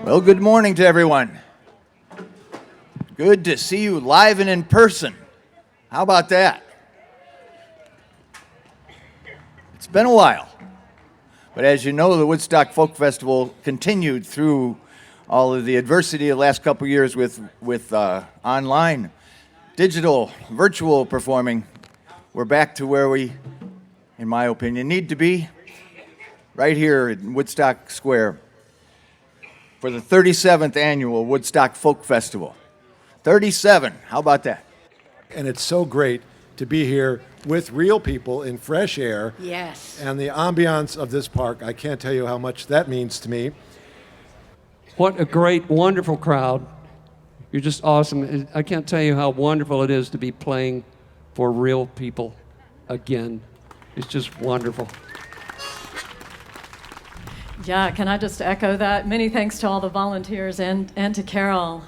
Well, good morning to everyone. Good to see you live and in person. How about that? It's been a while. But as you know, the Woodstock Folk Festival continued through all of the adversity of the last couple of years with online, digital, virtual performing. We're back to where we, in my opinion, need to be, right here in Woodstock Square, for the 37th annual Woodstock Folk Festival. 37, how about that? And it's so great to be here with real people in fresh air. Yes. And the ambiance of this park, I can't tell you how much that means to me. What a great, wonderful crowd. You're just awesome. I can't tell you how wonderful it is to be playing for real people again. It's just wonderful. Yeah, can I just echo that? Many thanks to all the volunteers and to Carol.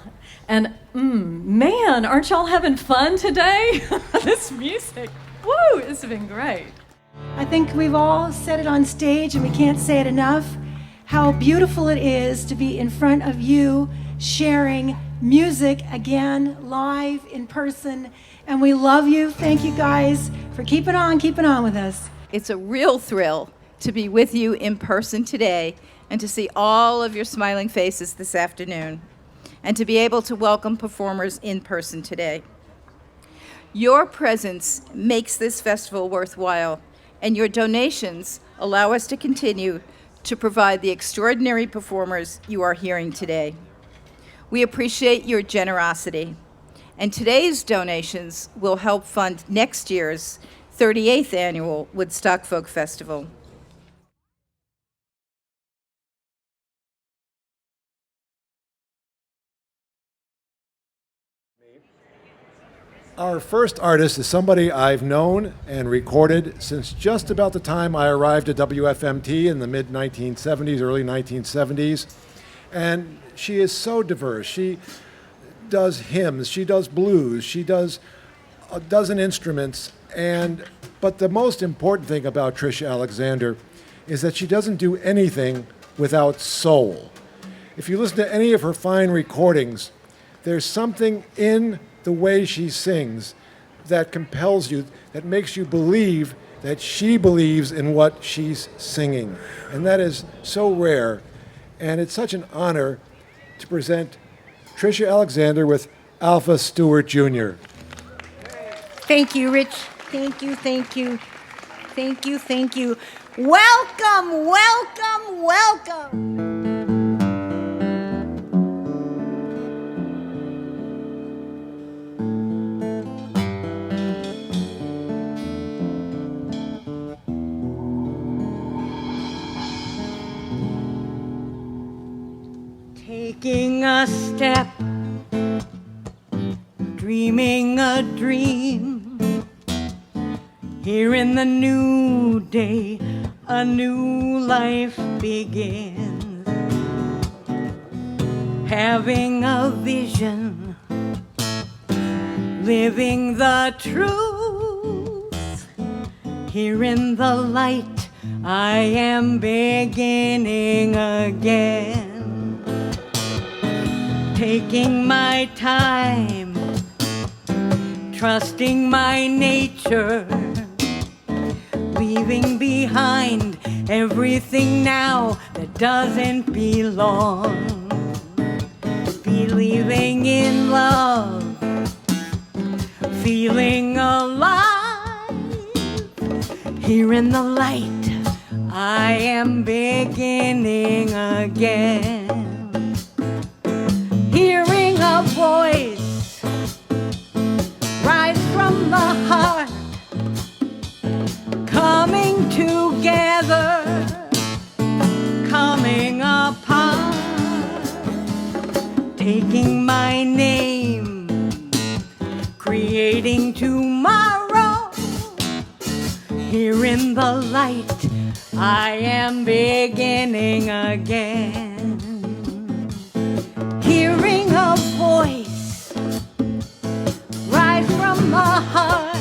And man, aren't y'all having fun today? This music, woo, it's been great. I think we've all said it on stage and we can't say it enough, how beautiful it is to be in front of you sharing music again, live, in person. And we love you. Thank you guys for keeping on with us. It's a real thrill to be with you in person today and to see all of your smiling faces this afternoon and to be able to welcome performers in person today. Your presence makes this festival worthwhile, and your donations allow us to continue to provide the extraordinary performers you are hearing today. We appreciate your generosity, and today's donations will help fund next year's 38th annual Woodstock Folk Festival. Our first artist is somebody I've known and recorded since just about the time I arrived at WFMT in the mid-1970s, early 1970s. And she is so diverse. She does hymns, she does blues, she does a dozen instruments. But the most important thing about Tricia Alexander is that she doesn't do anything without soul. If you listen to any of her fine recordings, there's something in the way she sings that compels you, that makes you believe that she believes in what she's singing. And that is so rare. And it's such an honor to present Tricia Alexander with Alpha Stewart Jr. Thank you, Rich. Thank you, thank you. Thank you, thank you. Welcome, welcome, welcome. Taking a step, dreaming a dream. Here in the new day, a new life begins. Having a vision, living the truth. Here in the light, I am beginning again. Taking my time, trusting my nature, leaving behind everything now that doesn't belong. Believing in love, feeling alive. Here in the light, I am beginning again. Hearing a voice rise from the heart, coming coming together, coming apart, taking my name, creating tomorrow. Here in the light, I am beginning again. Hearing a voice right from the heart,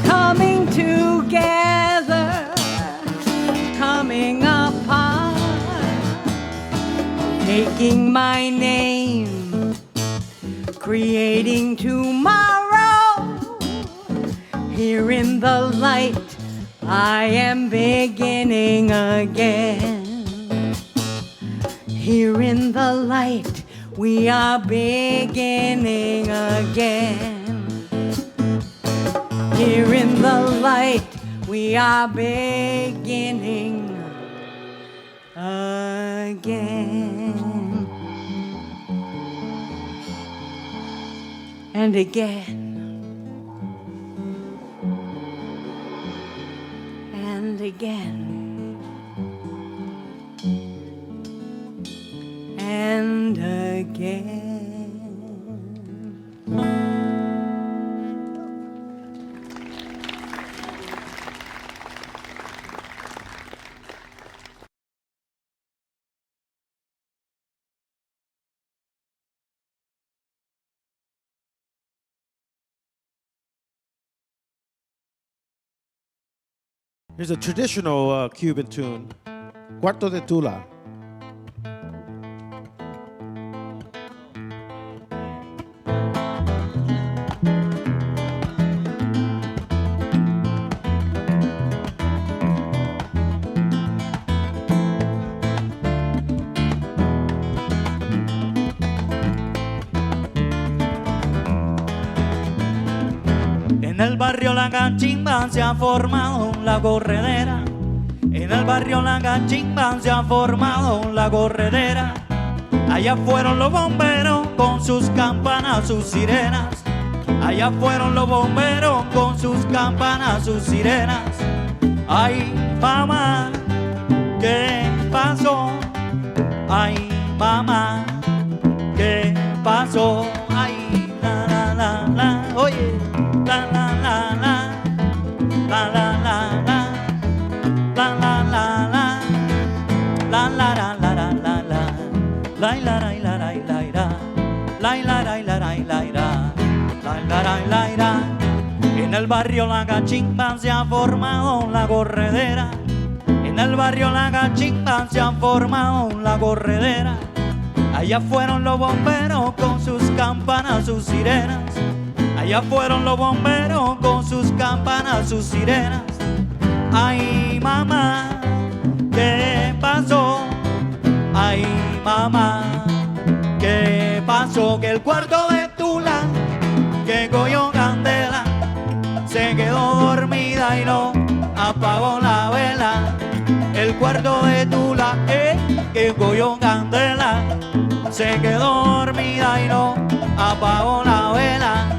coming together, coming apart, taking my name, creating tomorrow. Here in the light, I am beginning again. Here in the light, we are beginning again. Here in the light, we are beginning again. And again. And again. And again. Here's a traditional Cuban tune, Cuarto de Tula. En el barrio La Cachimba se ha formado la corredera. En el barrio La Cachimba se ha formado la corredera. Allá fueron los bomberos con sus campanas, sus sirenas. Allá fueron los bomberos con sus campanas, sus sirenas. Ay, mamá, ¿qué pasó? Ay, mamá, ¿qué pasó? Ay, la, la, la, la, oye. La la la la, la la la la, la la la la, la la la la la la la, la la la la la la la la la la. En el barrio La Cachimba se ha formado la corredera. En el barrio La Cachimba se ha formado la corredera. Allá fueron los bomberos con sus campanas, sus sirenas. Allá fueron los bomberos con sus campanas, sus sirenas. Ay, mamá, ¿qué pasó? Ay, mamá, ¿qué pasó? Que el cuarto de Tula, que cogió candela, se quedó dormida y no apagó la vela. El cuarto de Tula, que cogió candela, se quedó dormida y no apagó la vela.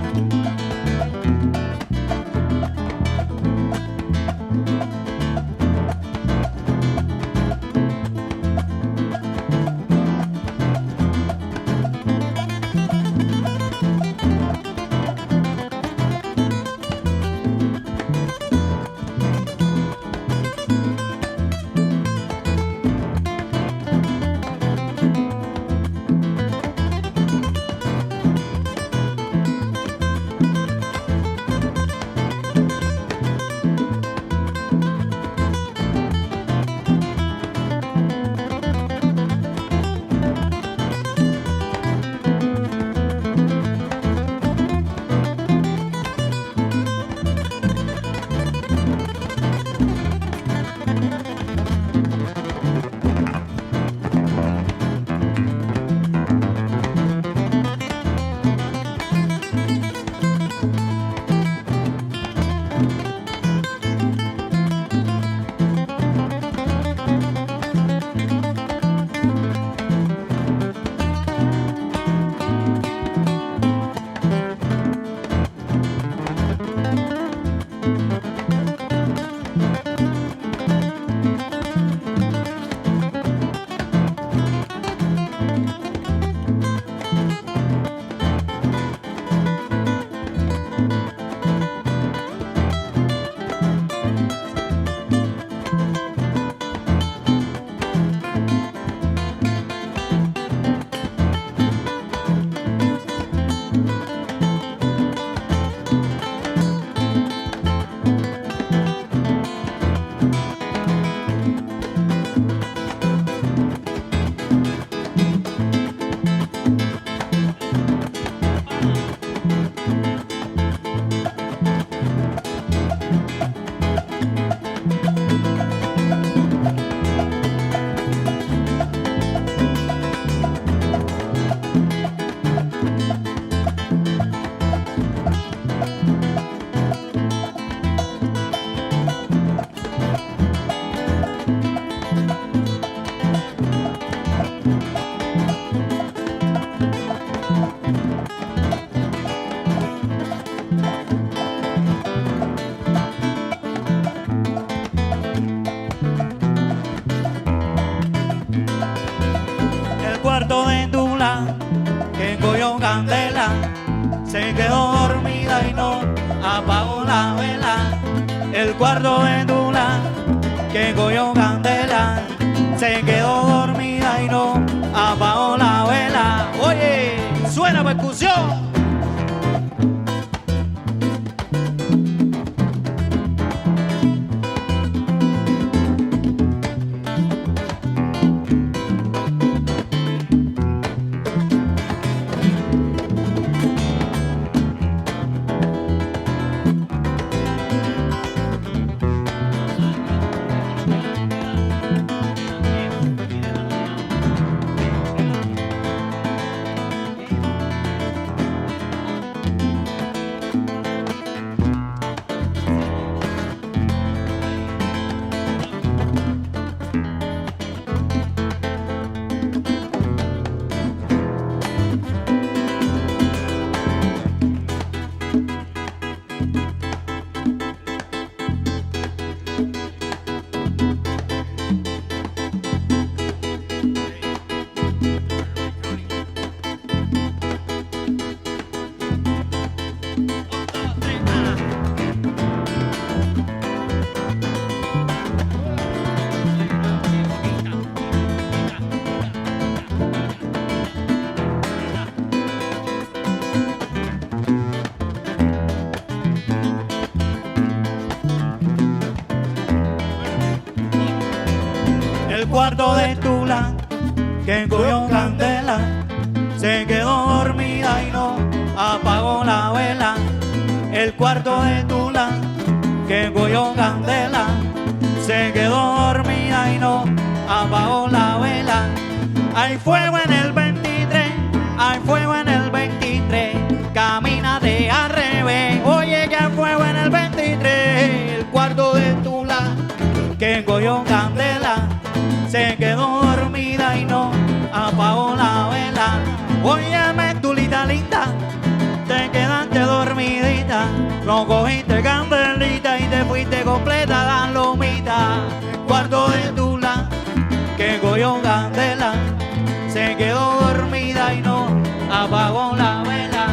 quedó dormida y no apagó la vela. El cuarto de Tula que cogió candela se quedó dormida y no apagó la vela. Oye, suena percusión. Cuarto de Tula que cogió candela se quedó dormida y no apagó la vela. El cuarto de Tula que cogió candela se quedó dormida y no apagó la vela. Hay fuego en el 23, hay fuego en el 23, camínate al revés. Oye que hay fuego en el 23. El cuarto de Tula que cogió candela se quedó dormida y no apagó la vela. Óyeme, Tulita linda, te quedaste dormidita, no cogiste candelita y te fuiste completa la lomita. El cuarto de Tula que cogió candela se quedó dormida y no apagó la vela.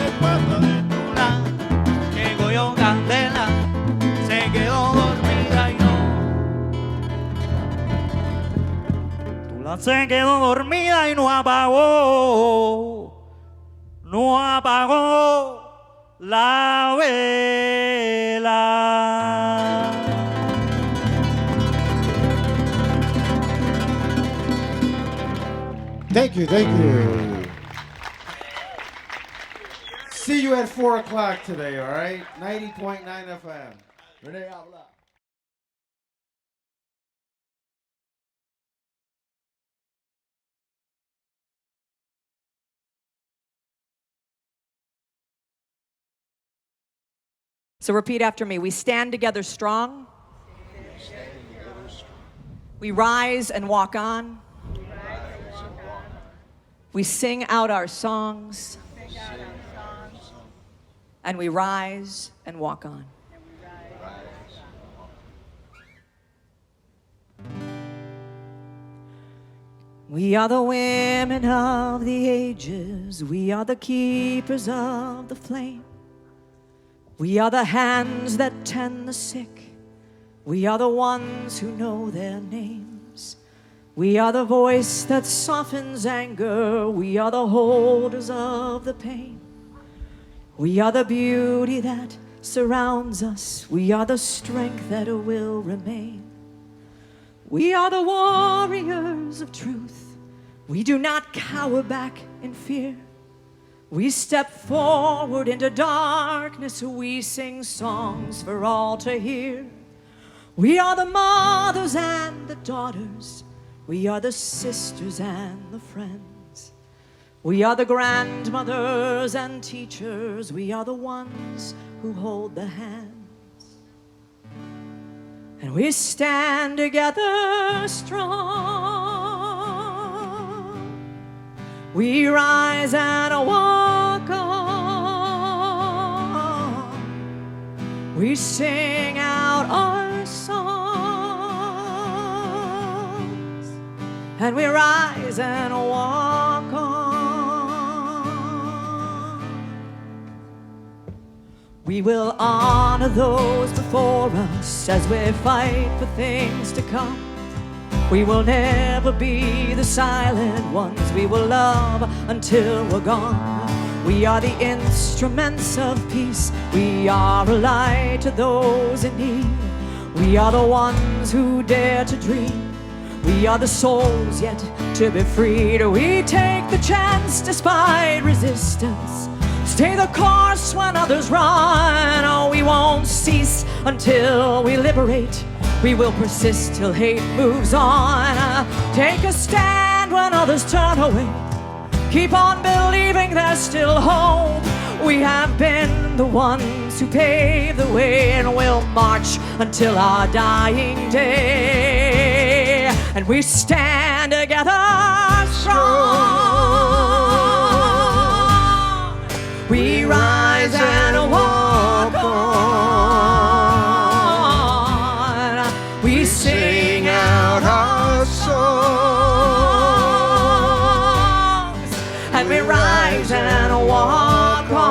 El cuarto de Tula que cogió candela se quedó dormida y no. Tula se quedó dormida y no apagó la vela. Thank you, thank you. See you at 4 o'clock today, all right? 90.9 FM. Renee, Avila. So repeat after me. We stand together strong. We rise and walk on. We sing out our songs. And we rise and walk on. We are the women of the ages. We are the keepers of the flame. We are the hands that tend the sick. We are the ones who know their names. We are the voice that softens anger. We are the holders of the pain. We are the beauty that surrounds us. We are the strength that will remain. We are the warriors of truth. We do not cower back in fear. We step forward into darkness. We sing songs for all to hear. We are the mothers and the daughters. We are the sisters and the friends. We are the grandmothers and teachers. We are the ones who hold the hands. And we stand together strong. We rise and walk on. We sing out our songs. And we rise and walk on. We will honor those before us as we fight for things to come. We will never be the silent ones. We will love until we're gone. We are the instruments of peace. We are a light to those in need. We are the ones who dare to dream. We are the souls yet to be freed. We take the chance despite resistance. Stay the course when others run. Oh, we won't cease until we liberate. We will persist till hate moves on. Take a stand when others turn away. Keep on believing there's still hope. We have been the ones who paved the way, and we'll march until our dying day. And we stand together strong. We rise and walk on. We sing out our songs, and we rise and walk on.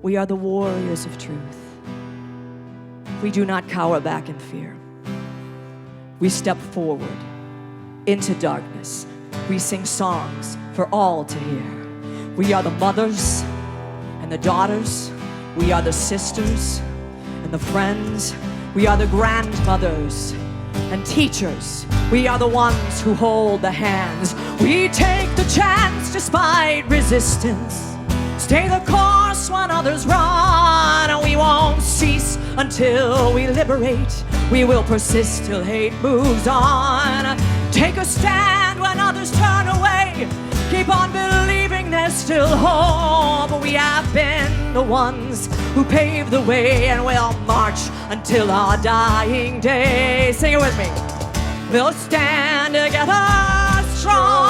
We are the warriors of truth. We do not cower back in fear. We step forward into darkness. We sing songs for all to hear. We are the mothers and the daughters. We are the sisters and the friends. We are the grandmothers and teachers. We are the ones who hold the hands. We take the chance despite resistance. Stay the course when others run. And we won't cease until we liberate. We will persist till hate moves on. Take a stand when others turn away. Keep on believing there's still hope. We have been the ones who paved the way, and we'll march until our dying day. Sing it with me. We'll stand together strong.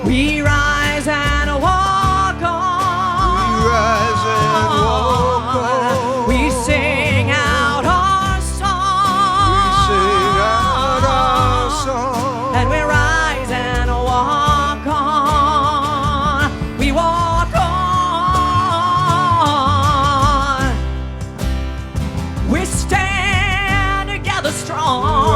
We rise and walk on. We rise and walk on. We sing out our song. We sing out our song. And we rise and walk on. We walk on. We stand together strong.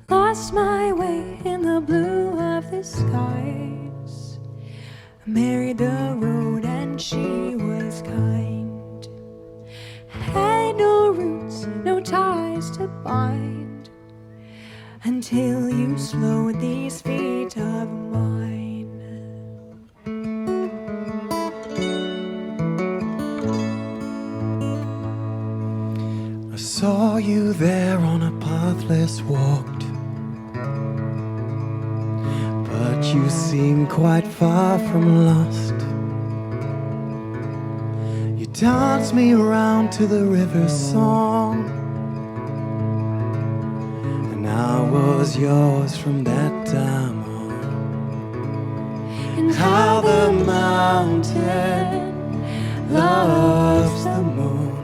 Lost my way in the blue of the skies. Married the road and she was kind. Had no roots, no ties to bind, until you slowed these feet of mine. I saw you there on a path less walked, but you seem quite far from lost. You danced me around to the river song, and I was yours from that time on. And how the mountain loves the moon,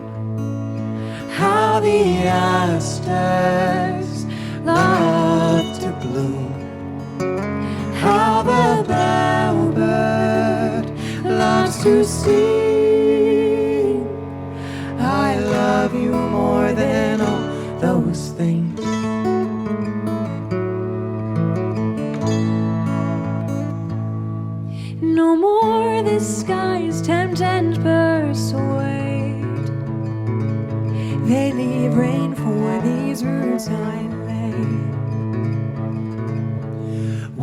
how the asters love to bloom, how the bellbird loves to sing. I love you more than all those things. No more the skies tempt and persuade. They leave rain for these roots I lay.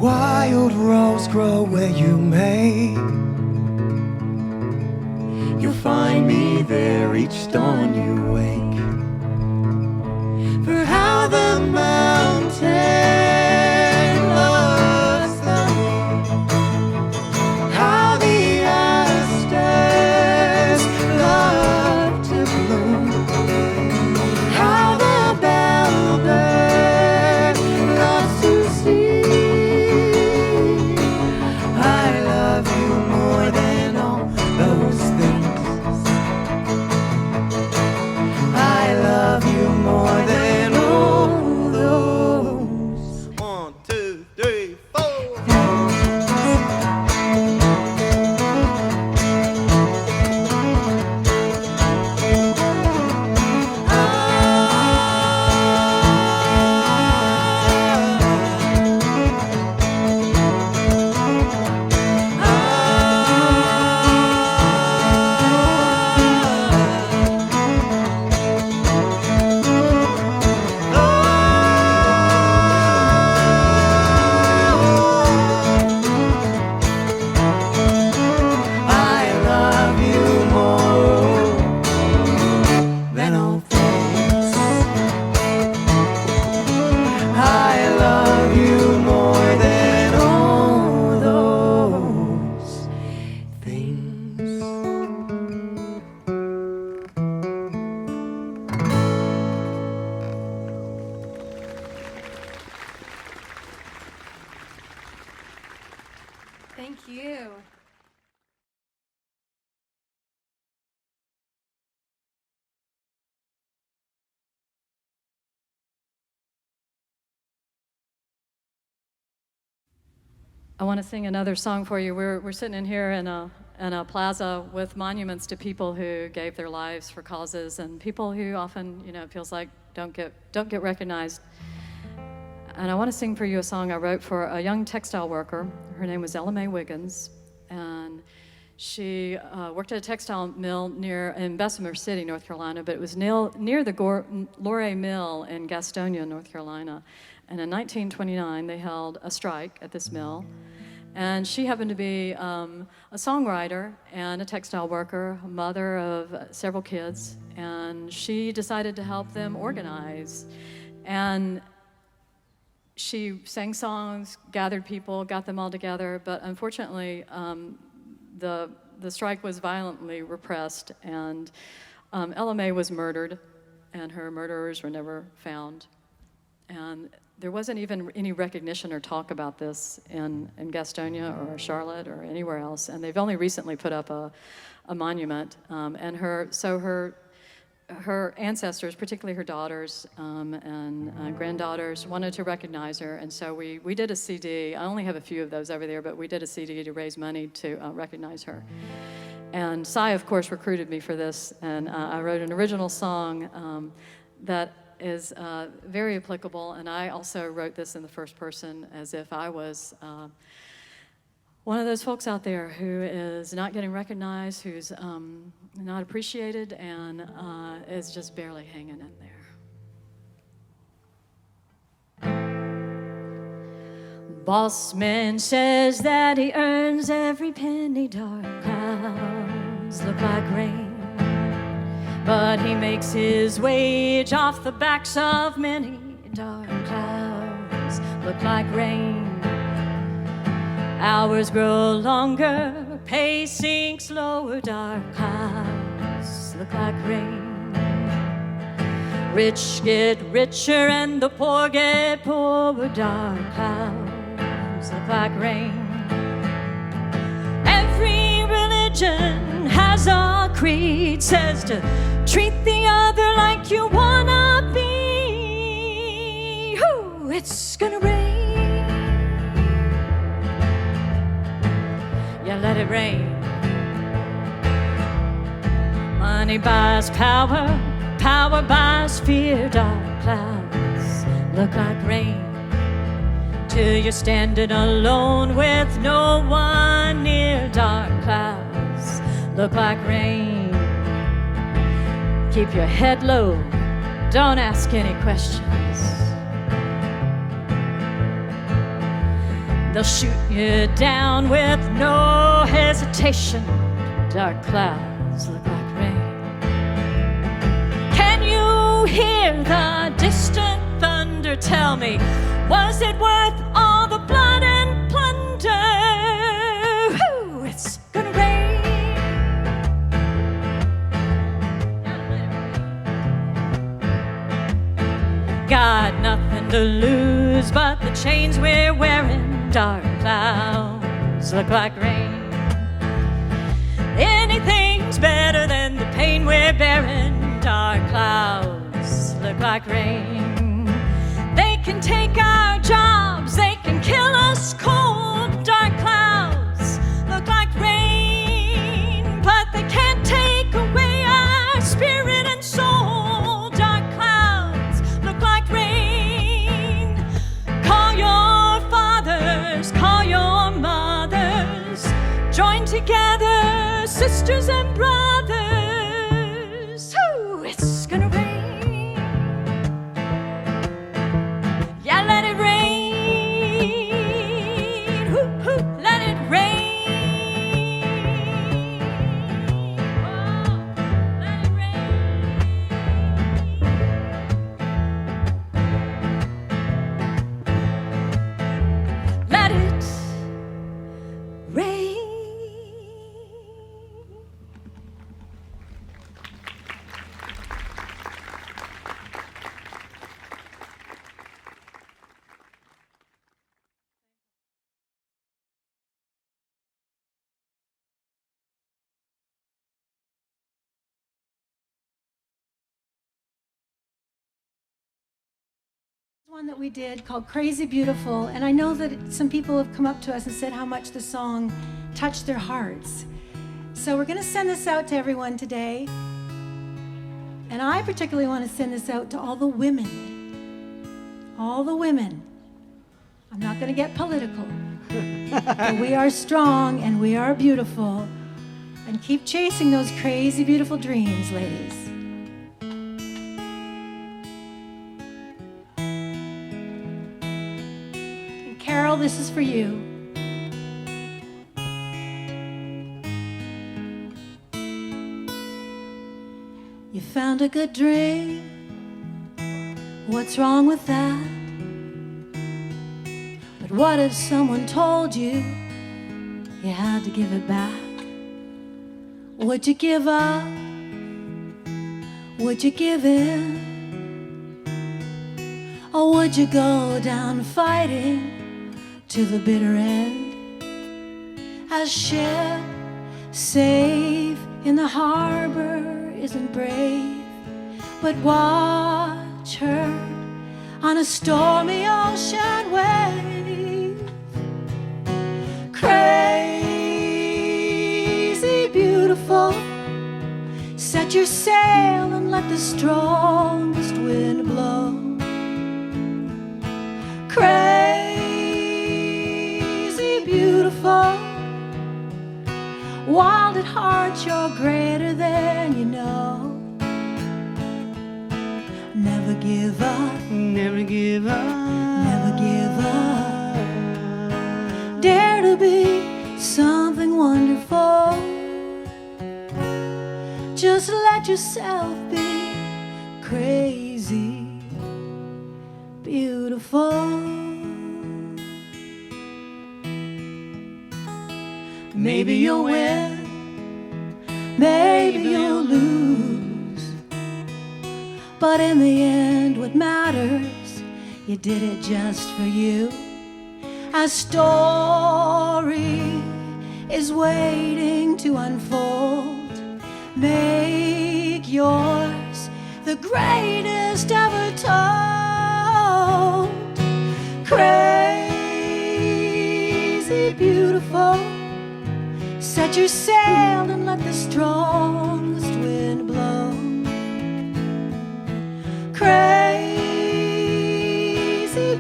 wild rose grow where you may. You'll find me there each dawn you wake. For how the mountain loves the moon, how the asters love to bloom, how the bellbird loves to sing. I love you more than all those things. I love you more than all those. 1, 2, 3, 4. I love you more than all things. I love you more than all those things. Thank you. I want to sing another song for you. We're sitting in here in a plaza with monuments to people who gave their lives for causes and people who often, it feels like don't get recognized. And I want to sing for you a song I wrote for a young textile worker. Her name was Ella Mae Wiggins, and she worked at a textile mill in Bessemer City, North Carolina, but it was near the Lorey Mill in Gastonia, North Carolina. And in 1929, they held a strike at this mill. And she happened to be a songwriter and a textile worker, a mother of several kids, and she decided to help them organize. And she sang songs, gathered people, got them all together, but unfortunately, the strike was violently repressed, and Ella Mae was murdered, and her murderers were never found. And there wasn't even any recognition or talk about this in Gastonia or Charlotte or anywhere else, and they've only recently put up a monument. And her ancestors, particularly her daughters and granddaughters, wanted to recognize her, and so we did a CD. I only have a few of those over there, but we did a CD to raise money to recognize her. And Cy, of course, recruited me for this, and I wrote an original song that is very applicable, and I also wrote this in the first person as if I was one of those folks out there who is not getting recognized, who's not appreciated, and is just barely hanging in there. Boss man says that he earns every penny, dark clouds look like rain. But he makes his wage off the backs of many, dark clouds look like rain. Hours grow longer, pay sinks lower, dark clouds look like rain. Rich get richer and the poor get poorer, dark clouds look like rain. Every religion has a creed, says to treat the other like you wanna be. Ooh, it's gonna rain. Yeah, let it rain. Money buys power, power buys fear, dark clouds look like rain. Till you're standing alone with no one near, dark clouds look like rain. Keep your head low, don't ask any questions. They'll shoot you down with no hesitation. Dark clouds look like rain. Can you hear the distant thunder? Tell me, was it worth all the blood and plunder? Whew, it's gonna rain. Got nothing to lose but the chains we're wearing. Dark clouds look like rain. Anything's better than the pain we're bearing. Dark clouds look like rain. They can take our jobs, they can kill us cold. Dark clouds look like rain, but they can't take away our spirit and soul. Dark clouds look like rain. Call your fathers, call your mothers, join together, sisters and brothers. Ooh, it's gonna rain. Yeah, let it rain. Hoo, hoo, let it rain. Oh, let it rain. Let it rain. One that we did called Crazy Beautiful, and I know that some people have come up to us and said how much the song touched their hearts. So we're going to send this out to everyone today, and I particularly want to send this out to all the women. All the women. I'm not going to get political, but we are strong and we are beautiful, and keep chasing those crazy beautiful dreams, ladies. Carol, this is for you. You found a good dream. What's wrong with that? But what if someone told you you had to give it back? Would you give up? Would you give in? Or would you go down fighting to the bitter end? A ship safe in the harbor isn't brave, but watch her on a stormy ocean wave. Crazy beautiful, set your sail and let the strongest wind blow. Crazy beautiful, wild at heart, you're greater than you know. Never give up, never give up, never give up. Dare to be something wonderful. Just let yourself be crazy beautiful. Maybe you'll win, maybe you'll lose, but in the end what matters, you did it just for you. A story is waiting to unfold. Make yours the greatest ever told. Crazy beautiful, set your sail and let the strongest wind blow. Crazy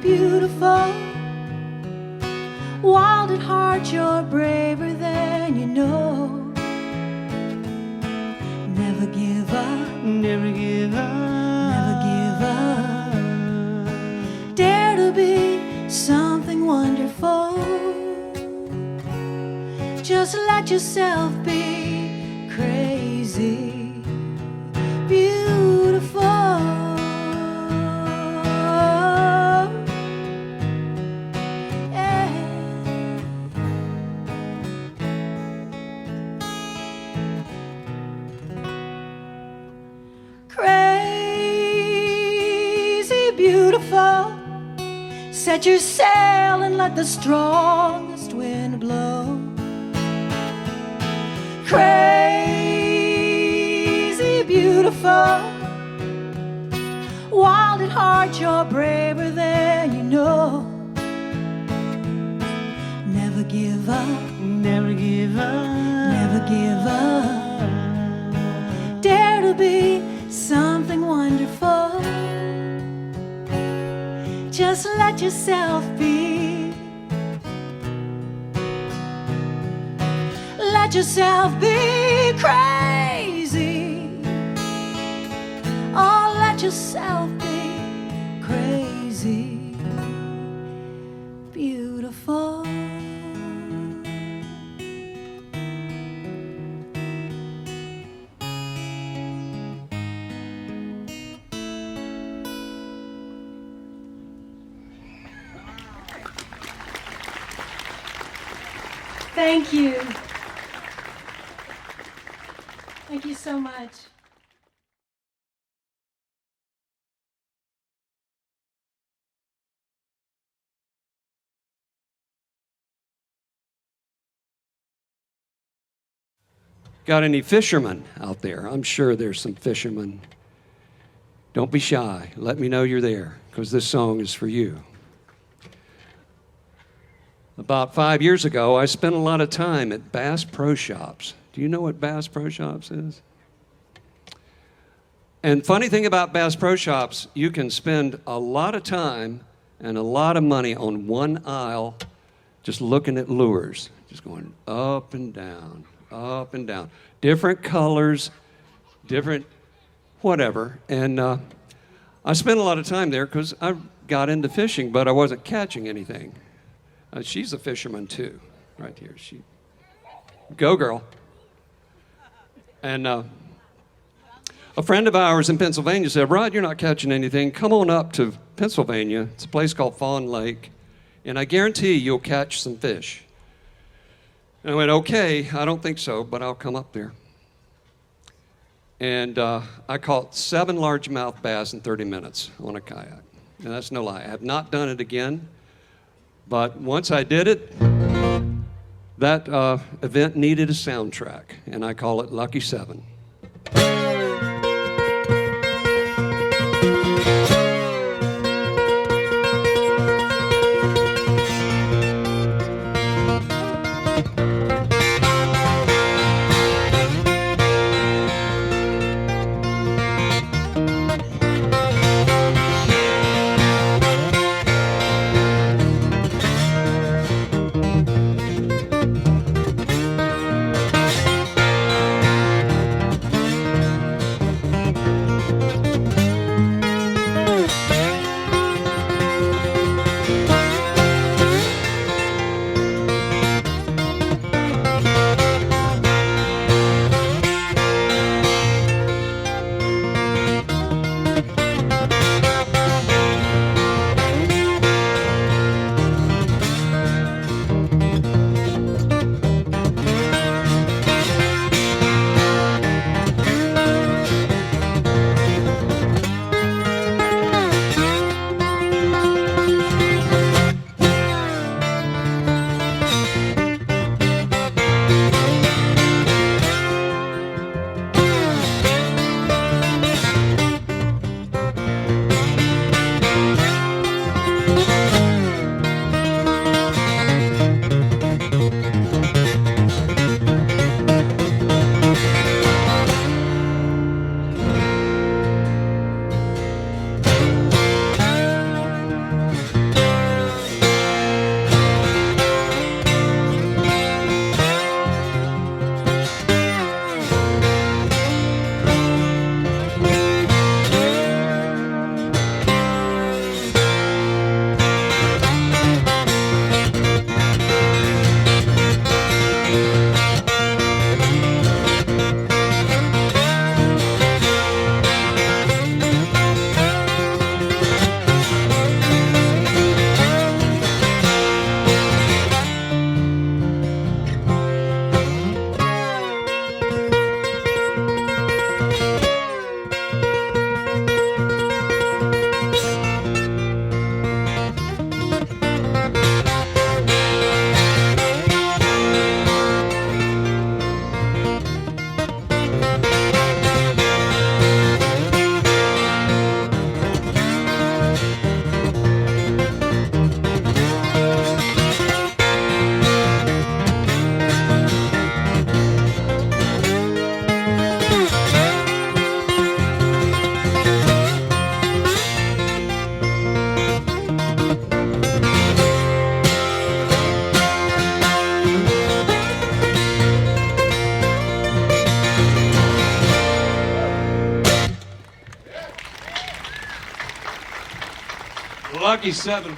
beautiful, wild at heart, you're braver than you know. Never give up, never give up, never give up. Dare to be something wonderful. Just let yourself be crazy, beautiful. Yeah. Crazy, beautiful. Set your sail and let the strongest wind blow. Crazy, beautiful. Wild at heart, you're braver than you know. Never give up. Never give up. Never give up. Dare to be something wonderful. Just let yourself be. Let yourself be crazy. Oh, let yourself be crazy, beautiful. Thank you. Thank you so much. Got any fishermen out there? I'm sure there's some fishermen. Don't be shy. Let me know you're there, because this song is for you. About 5 years ago, I spent a lot of time at Bass Pro Shops. Do you know what Bass Pro Shops is? And funny thing about Bass Pro Shops, you can spend a lot of time and a lot of money on one aisle just looking at lures, just going up and down, up and down. Different colors, different whatever. And I spent a lot of time there because I got into fishing, but I wasn't catching anything. She's a fisherman too, right here. Go girl. And a friend of ours in Pennsylvania said, Rod, you're not catching anything. Come on up to Pennsylvania. It's a place called Fawn Lake, and I guarantee you'll catch some fish. And I went, okay, I don't think so, but I'll come up there. And I caught 7 largemouth bass in 30 minutes on a kayak. And that's no lie. I have not done it again. But once I did it, that event needed a soundtrack, and I call it Lucky 7. Lucky 7.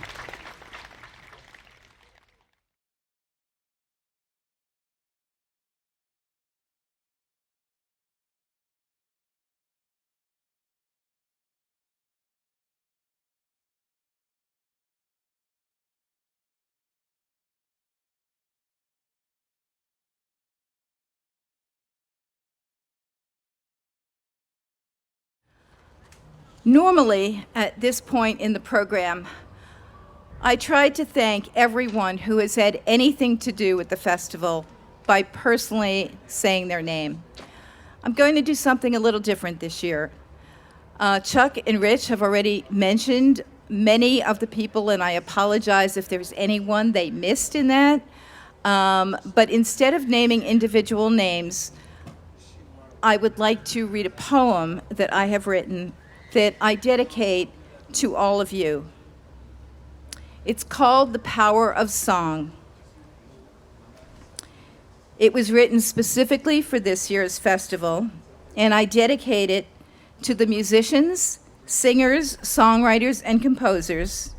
Normally, at this point in the program, I try to thank everyone who has had anything to do with the festival by personally saying their name. I'm going to do something a little different this year. Chuck and Rich have already mentioned many of the people, and I apologize if there's anyone they missed in that. But instead of naming individual names, I would like to read a poem that I have written that I dedicate to all of you. It's called The Power of Song. It was written specifically for this year's festival, and I dedicate it to the musicians, singers, songwriters, and composers,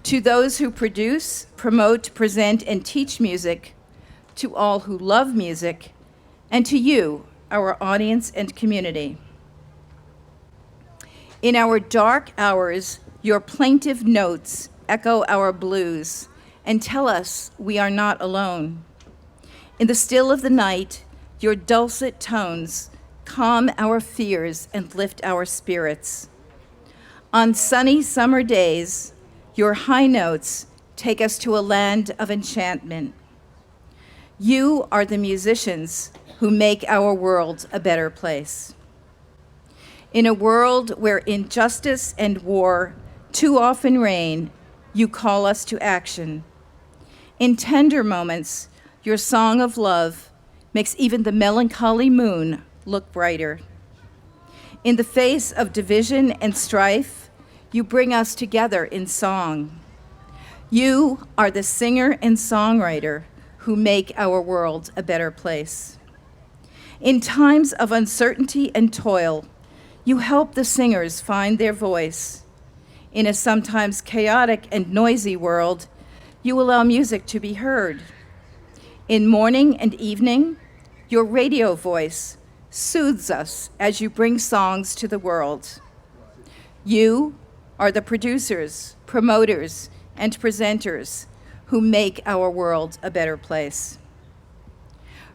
to those who produce, promote, present, and teach music, to all who love music, and to you, our audience and community. In our dark hours, your plaintive notes echo our blues and tell us we are not alone. In the still of the night, your dulcet tones calm our fears and lift our spirits. On sunny summer days, your high notes take us to a land of enchantment. You are the musicians who make our world a better place. In a world where injustice and war too often reign, you call us to action. In tender moments, your song of love makes even the melancholy moon look brighter. In the face of division and strife, you bring us together in song. You are the singer and songwriter who make our world a better place. In times of uncertainty and toil, you help the singers find their voice. In a sometimes chaotic and noisy world, you allow music to be heard. In morning and evening, your radio voice soothes us as you bring songs to the world. You are the producers, promoters, and presenters who make our world a better place.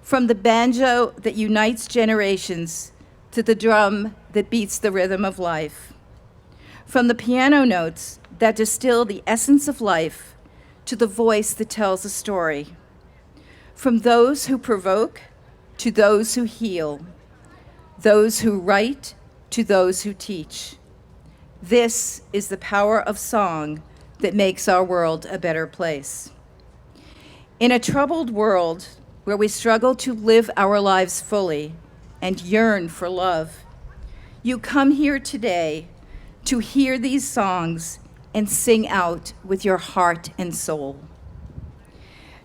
From the banjo that unites generations to the drum that beats the rhythm of life. From the piano notes that distill the essence of life to the voice that tells a story. From those who provoke to those who heal, those who write to those who teach. This is the power of song that makes our world a better place. In a troubled world where we struggle to live our lives fully and yearn for love, you come here today to hear these songs and sing out with your heart and soul.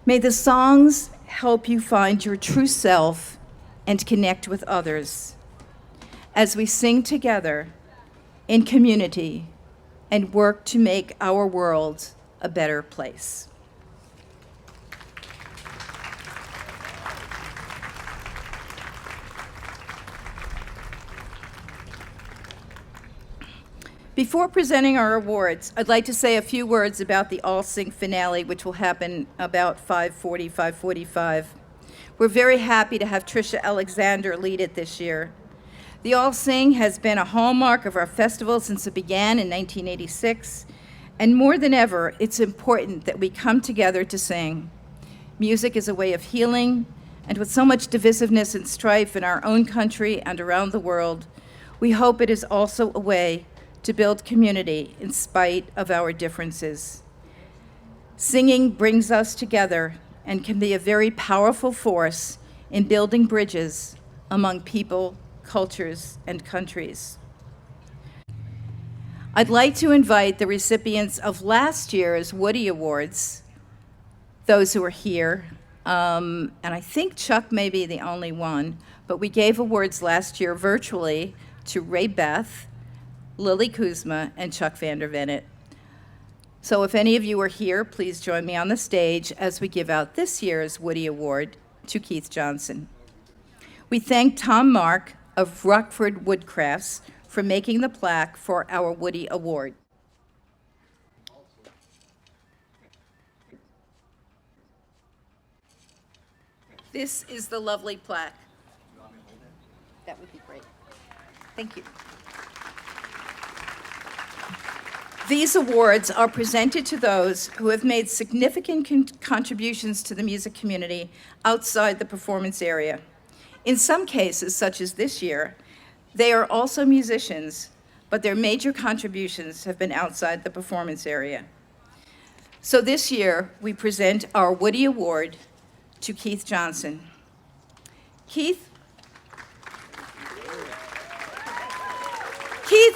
May the songs help you find your true self and connect with others as we sing together in community and work to make our world a better place. Before presenting our awards, I'd like to say a few words about the All Sing finale, which will happen about 5:40, 5:45. We're very happy to have Tricia Alexander lead it this year. The All Sing has been a hallmark of our festival since it began in 1986, and more than ever, it's important that we come together to sing. Music is a way of healing, and with so much divisiveness and strife in our own country and around the world, we hope it is also a way to build community in spite of our differences. Singing brings us together and can be a very powerful force in building bridges among people, cultures, and countries. I'd like to invite the recipients of last year's Woody Awards, those who are here, and I think Chuck may be the only one, but we gave awards last year virtually to Ray Beth, Lily Kuzma, and Chuck Vandervenet. So if any of you are here, please join me on the stage as we give out this year's Woody Award to Keith Johnson. We thank Tom Mark of Rockford Woodcrafts for making the plaque for our Woody Award. This is the lovely plaque. That would be great. Thank you. These awards are presented to those who have made significant contributions to the music community outside the performance area. In some cases, such as this year, they are also musicians, but their major contributions have been outside the performance area. So this year, we present our Woody Award to Keith Johnson. Keith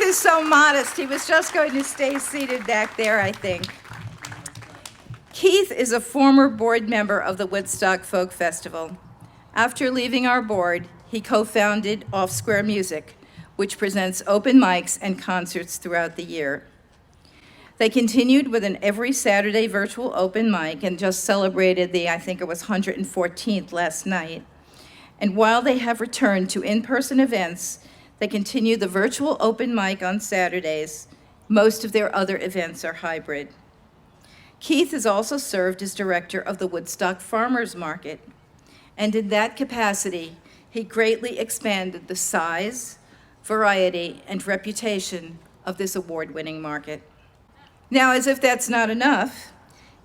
is so modest. He was just going to stay seated back there, I think. Keith is a former board member of the Woodstock Folk Festival. After leaving our board, he co-founded Off Square Music, which presents open mics and concerts throughout the year. They continued with an every Saturday virtual open mic and just celebrated the, I think it was 114th last night. And while they have returned to in-person events, they continue the virtual open mic on Saturdays. Most of their other events are hybrid. Keith has also served as director of the Woodstock Farmers Market. And in that capacity, he greatly expanded the size, variety, and reputation of this award-winning market. Now, as if that's not enough,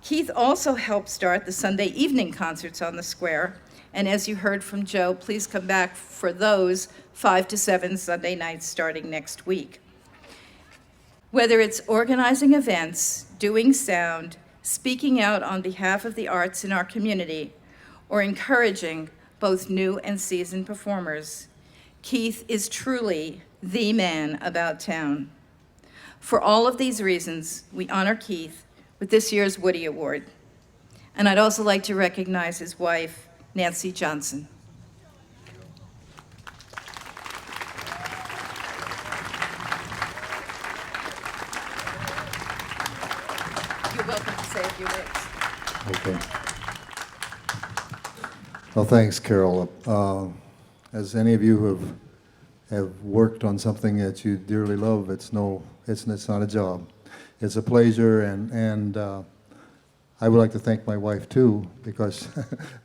Keith also helped start the Sunday evening concerts on the square. And as you heard from Joe, please come back for those 5 to 7 Sunday nights starting next week. Whether it's organizing events, doing sound, speaking out on behalf of the arts in our community, or encouraging both new and seasoned performers, Keith is truly the man about town. For all of these reasons, we honor Keith with this year's Woody Award. And I'd also like to recognize his wife, Nancy Johnson. You're welcome to say a few words. Okay. Well, thanks, Carol. As any of you have worked on something that you dearly love, it's not a job. It's a pleasure, and I would like to thank my wife too, because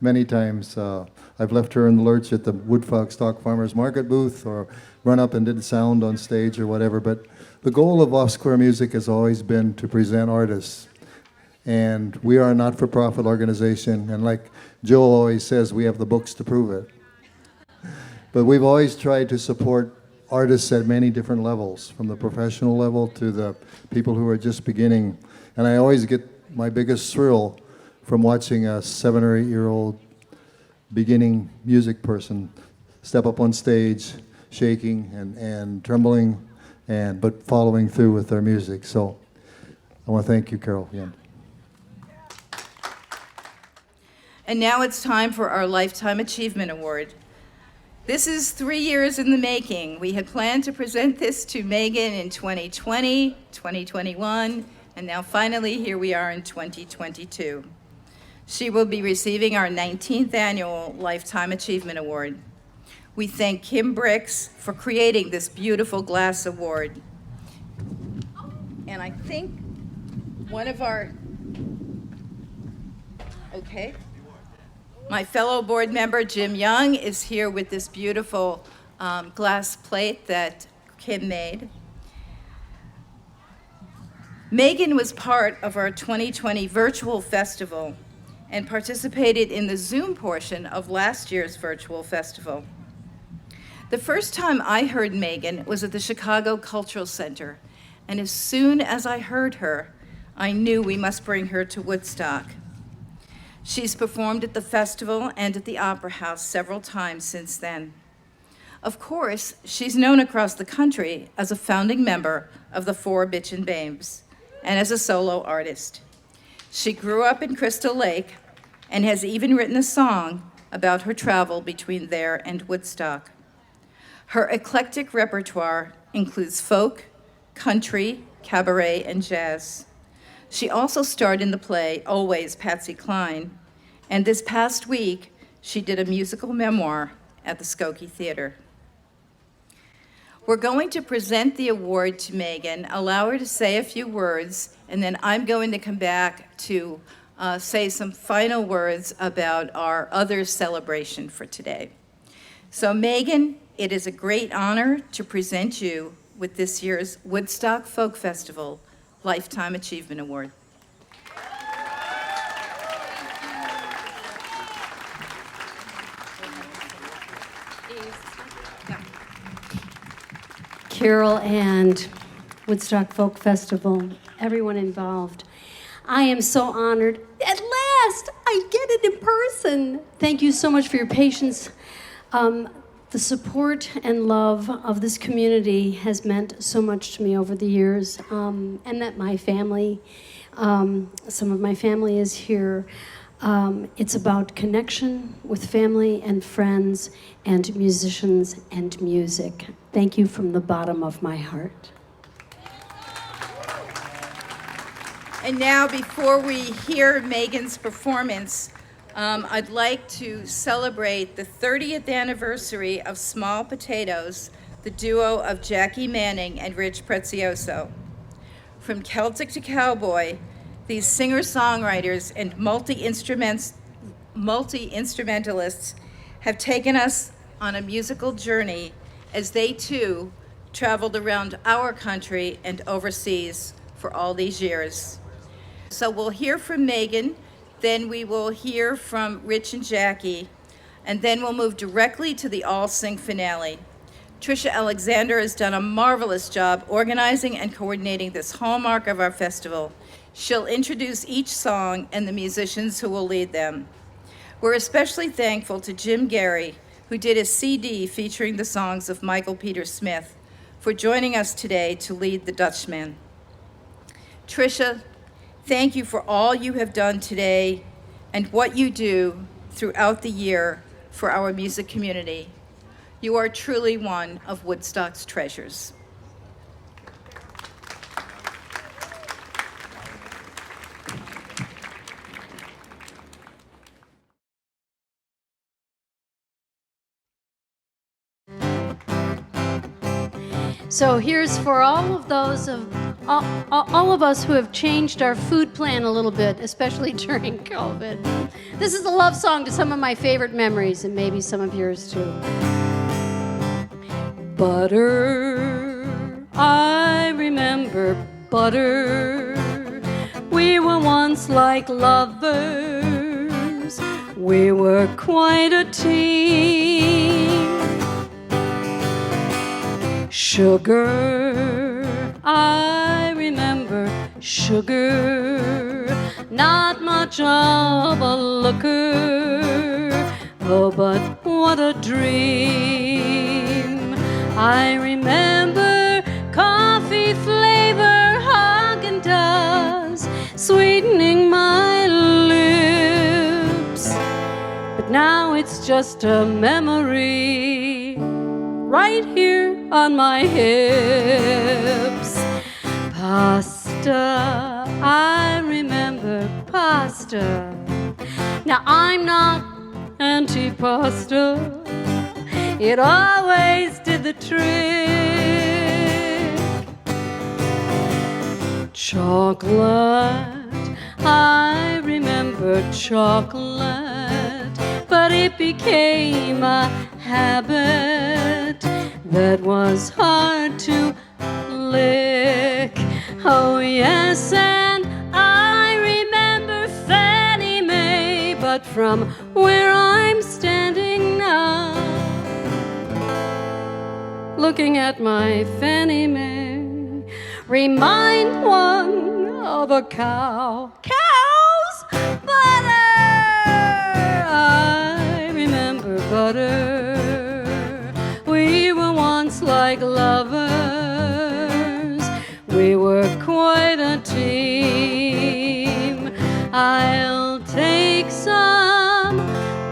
many times I've left her in the lurch at the Woodstock Farmers Market booth, or run up and did sound on stage or whatever. But the goal of Off Square Music has always been to present artists. And we are a not-for-profit organization, and like Joel always says, we have the books to prove it. But we've always tried to support artists at many different levels, from the professional level to the people who are just beginning. And I always get my biggest thrill from watching a 7 or 8-year-old beginning music person step up on stage, shaking and trembling, but following through with their music. So I want to thank you, Carol, again. And now it's time for our Lifetime Achievement Award. This is 3 years in the making. We had planned to present this to Megan in 2020, 2021, and now finally here we are in 2022. She will be receiving our 19th annual Lifetime Achievement Award. We thank Kim Bricks for creating this beautiful glass award. And I think one of our, my fellow board member, Jim Young, is here with this beautiful glass plate that Kim made. Megan was part of our 2020 virtual festival and participated in the Zoom portion of last year's virtual festival. The first time I heard Megan was at the Chicago Cultural Center, and as soon as I heard her, I knew we must bring her to Woodstock. She's performed at the festival and at the Opera House several times since then. Of course, she's known across the country as a founding member of the Four Bitchin' Babes and as a solo artist. She grew up in Crystal Lake and has even written a song about her travel between there and Woodstock. Her eclectic repertoire includes folk, country, cabaret, and jazz. She also starred in the play Always Patsy Cline, and this past week, she did a musical memoir at the Skokie Theater. We're going to present the award to Megan, allow her to say a few words, and then I'm going to come back to say some final words about our other celebration for today. So Megan, it is a great honor to present you with this year's Woodstock Folk Festival Lifetime Achievement Award. Carol and Woodstock Folk Festival, everyone involved. I am so honored. At last, I get it in person. Thank you so much for your patience. The support and love of this community has meant so much to me over the years, and that my family, some of my family is here. It's about connection with family and friends and musicians and music. Thank you from the bottom of my heart. And now, before we hear Megan's performance, I'd like to celebrate the 30th anniversary of Small Potatoes, the duo of Jacquie Manning and Rich Prezioso. From Celtic to Cowboy, these singer-songwriters and multi-instrumentalists have taken us on a musical journey as they too traveled around our country and overseas for all these years. So we'll hear from Megan, then we will hear from Rich and Jacquie, and then we'll move directly to the all-sing finale. Tricia Alexander has done a marvelous job organizing and coordinating this hallmark of our festival. She'll introduce each song and the musicians who will lead them. We're especially thankful to Jim Gary, who did a CD featuring the songs of Michael Peter Smith, for joining us today to lead the Dutchman. Tricia, thank you for all you have done today and what you do throughout the year for our music community. You are truly one of Woodstock's treasures. So here's for all of those all of us who have changed our food plan a little bit, especially during COVID. This is a love song to some of my favorite memories, and maybe some of yours too. Butter, I remember butter. We were once like lovers. We were quite a team. Sugar, I remember sugar, not much of a looker, oh, but what a dream. I remember coffee flavor Haagen-Dazs sweetening my lips, but now it's just a memory right here on my hips. Pasta, I remember pasta. Now I'm not anti-pasta. It always did the trick. Chocolate, I remember chocolate, but it became a habit that was hard to lick. Oh yes, and I remember Fannie Mae, but from where I'm standing now, looking at my Fannie Mae, remind one of a cow. Cows, butter, I remember butter. We were once like lovers. We were quite a team. I'll take some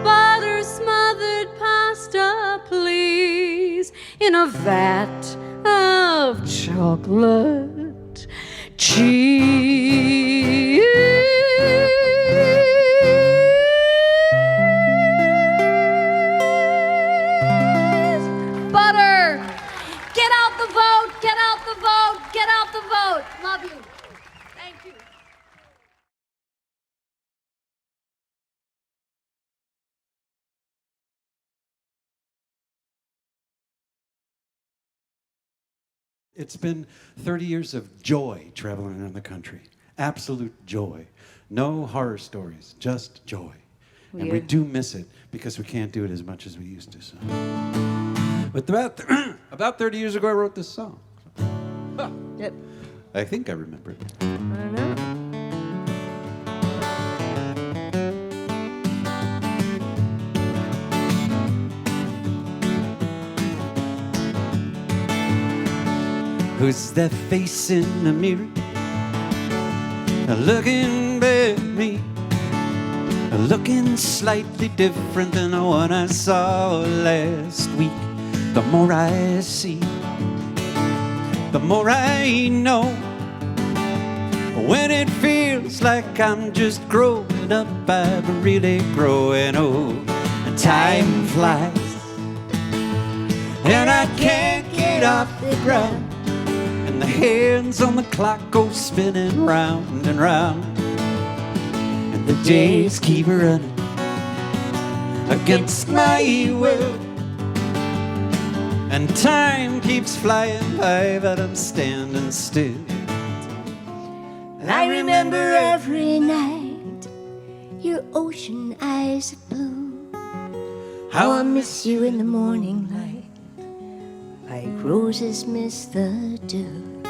butter smothered pasta, please, in a vat of chocolate cheese. out. Love you. Thank you. It's been 30 years of joy traveling around the country. Absolute joy. No horror stories, just joy. And we do miss it because we can't do it as much as we used to. So. But about 30 years ago, I wrote this song. Huh. Yep. I think I remember it. I don't know. Who's that face in the mirror? Looking back at me. Looking slightly different than the one I saw last week. The more I see, the more I know. When it feels like I'm just growing up, I'm really growing old. And time flies, and I can't get off the ground. And the hands on the clock go spinning round and round. And the days keep running against my will. And time keeps flying by, but I'm standing still. And I remember every night your ocean eyes of blue. How I miss you in the morning light, like roses miss the dew.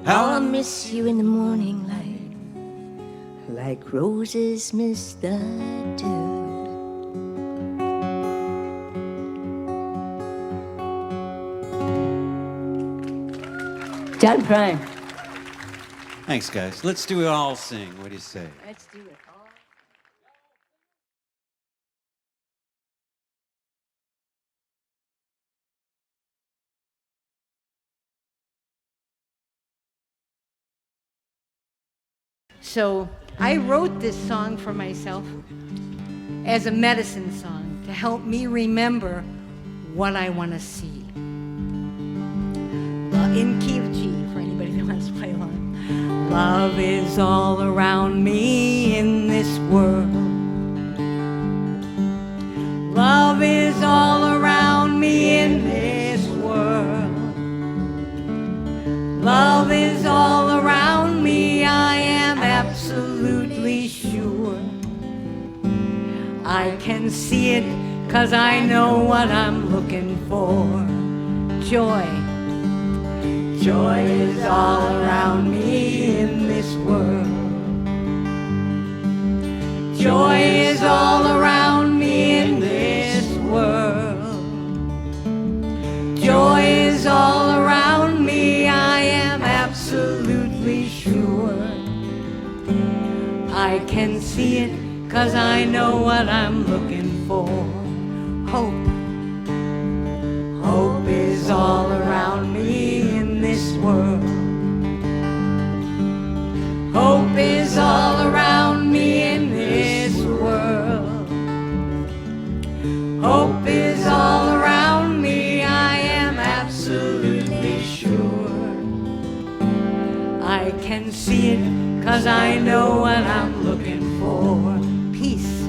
How I miss you in the morning light, like roses miss the dew. Done prime. Thanks, guys. Let's do it all sing. What do you say? Let's do it all. So I wrote this song for myself as a medicine song to help me remember what I want to see. In key of G, for anybody that wants to play along. Love is all around me in this world. Love is all around me in this world. Love is all around me, I am absolutely sure. I can see it 'cause I know what I'm looking for. Joy. Joy is all around me in this world. Joy is all around me in this world. Joy is all around me, I am absolutely sure. I can see it 'cause I know what I'm looking for. Hope. Hope is all around me in this world. Hope is all around me in this world. Hope is all around me, I am absolutely sure. I can see it 'cause I know what I'm looking for. Peace.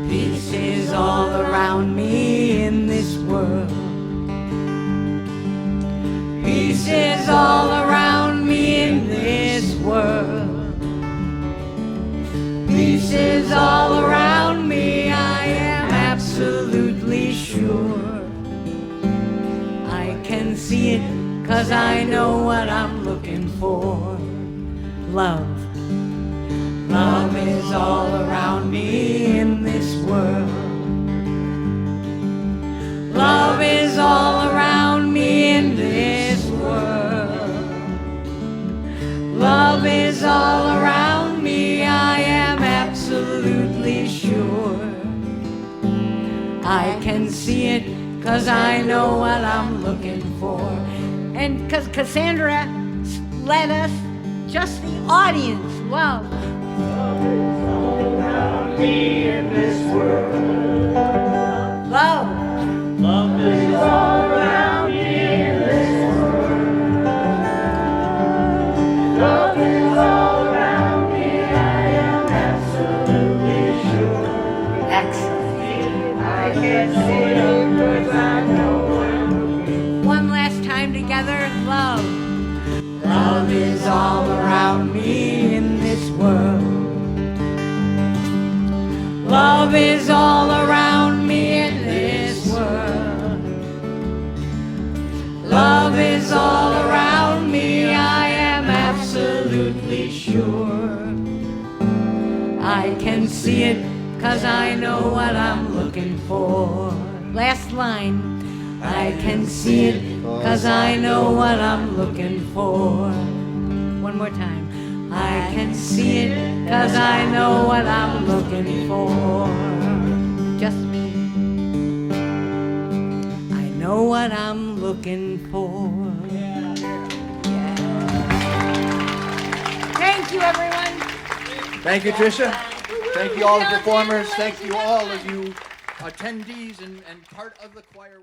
Peace is all around me in this world. Peace is all around me in this world. Peace is all around me, I am absolutely sure. I can see it 'cause I know what I'm looking for. Love. Love is all around me in this world. Love is all around me in this world. Love is all around me, I am absolutely sure. I can see it 'cause I know what I'm looking for. And 'cause Cassandra led us, just the audience, love. Love is all around me in this world. Love. Love is all around me in this world. can see it 'cause I know what I'm looking for. One last time together, love. Love is all around me in this world. Love is all around me in this world. Love is all around me, I am absolutely sure. I can see it 'cause I know what I'm looking for. Last line. I can see it 'cause I know what I'm looking for. One more time. I can see it 'cause I know what I'm looking for. Just me. I know what I'm looking for. Yeah. Thank you, everyone. Thank you, Tricia. Thank you, all the performers. Thank you, all of you attendees and part of the choir.